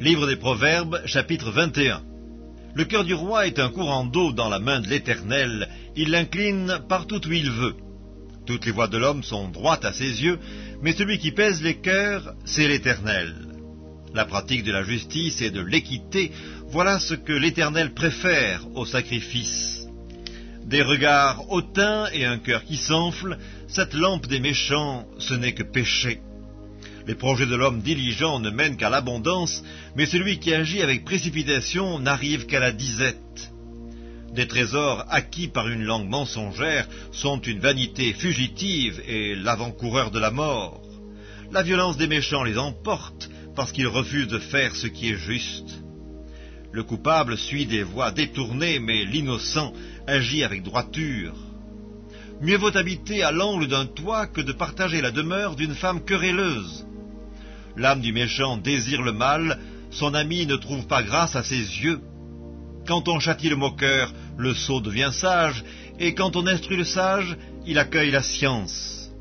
Livre des Proverbes, chapitre 21. Le cœur du roi est un courant d'eau dans la main de l'Éternel, il l'incline partout où il veut. Toutes les voies de l'homme sont droites à ses yeux, mais celui qui pèse les cœurs, c'est l'Éternel. La pratique de la justice et de l'équité, voilà ce que l'Éternel préfère au sacrifice. Des regards hautains et un cœur qui s'enfle, cette lampe des méchants, ce n'est que péché. Les projets de l'homme diligent ne mènent qu'à l'abondance, mais celui qui agit avec précipitation n'arrive qu'à la disette. Des trésors acquis par une langue mensongère sont une vanité fugitive et l'avant-coureur de la mort. La violence des méchants les emporte parce qu'ils refusent de faire ce qui est juste. Le coupable suit des voies détournées, mais l'innocent agit avec droiture. Mieux vaut habiter à l'angle d'un toit que de partager la demeure d'une femme querelleuse. L'âme du méchant désire le mal, son ami ne trouve pas grâce à ses yeux. Quand on châtie le moqueur, le sot devient sage, et quand on instruit le sage, il accueille la science.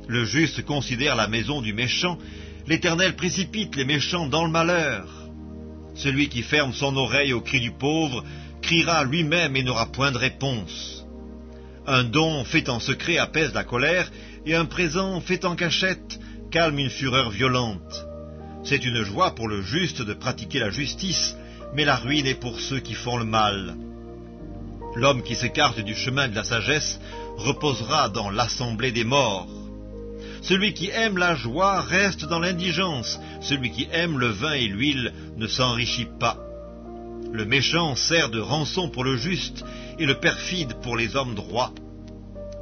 Le juste considère la maison du méchant, l'Éternel précipite les méchants dans le malheur. Celui qui ferme son oreille au cri du pauvre, criera lui-même et n'aura point de réponse. Un don fait en secret apaise la colère, et un présent fait en cachette calme une fureur violente. C'est une joie pour le juste de pratiquer la justice, mais la ruine est pour ceux qui font le mal. L'homme qui s'écarte du chemin de la sagesse reposera dans l'assemblée des morts. Celui qui aime la joie reste dans l'indigence, celui qui aime le vin et l'huile ne s'enrichit pas. Le méchant sert de rançon pour le juste, et le perfide pour les hommes droits.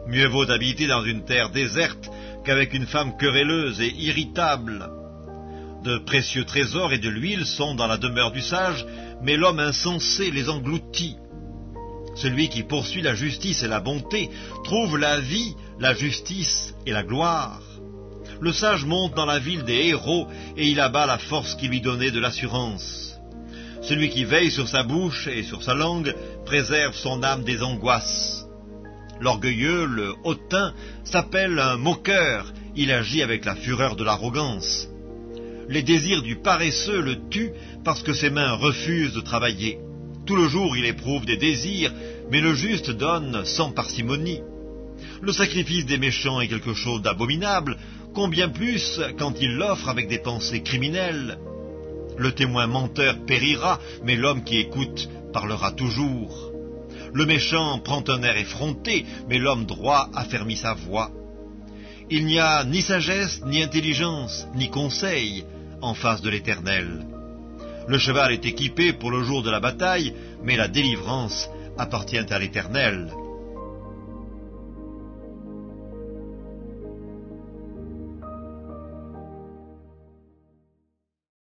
Mieux vaut habiter dans une terre déserte qu'avec une femme querelleuse et irritable. De précieux trésors et de l'huile sont dans la demeure du sage, mais l'homme insensé les engloutit. Celui qui poursuit la justice et la bonté trouve la vie, la justice et la gloire. Le sage monte dans la ville des héros et il abat la force qui lui donnait de l'assurance. Celui qui veille sur sa bouche et sur sa langue préserve son âme des angoisses. L'orgueilleux, le hautain, s'appelle un moqueur, il agit avec la fureur de l'arrogance. Les désirs du paresseux le tuent parce que ses mains refusent de travailler. Tout le jour il éprouve des désirs, mais le juste donne sans parcimonie. Le sacrifice des méchants est quelque chose d'abominable, combien plus quand il l'offre avec des pensées criminelles. Le témoin menteur périra, mais l'homme qui écoute parlera toujours. Le méchant prend un air effronté, mais l'homme droit affermit sa voix. Il n'y a ni sagesse, ni intelligence, ni conseil en face de l'Éternel. Le cheval est équipé pour le jour de la bataille, mais la délivrance appartient à l'Éternel.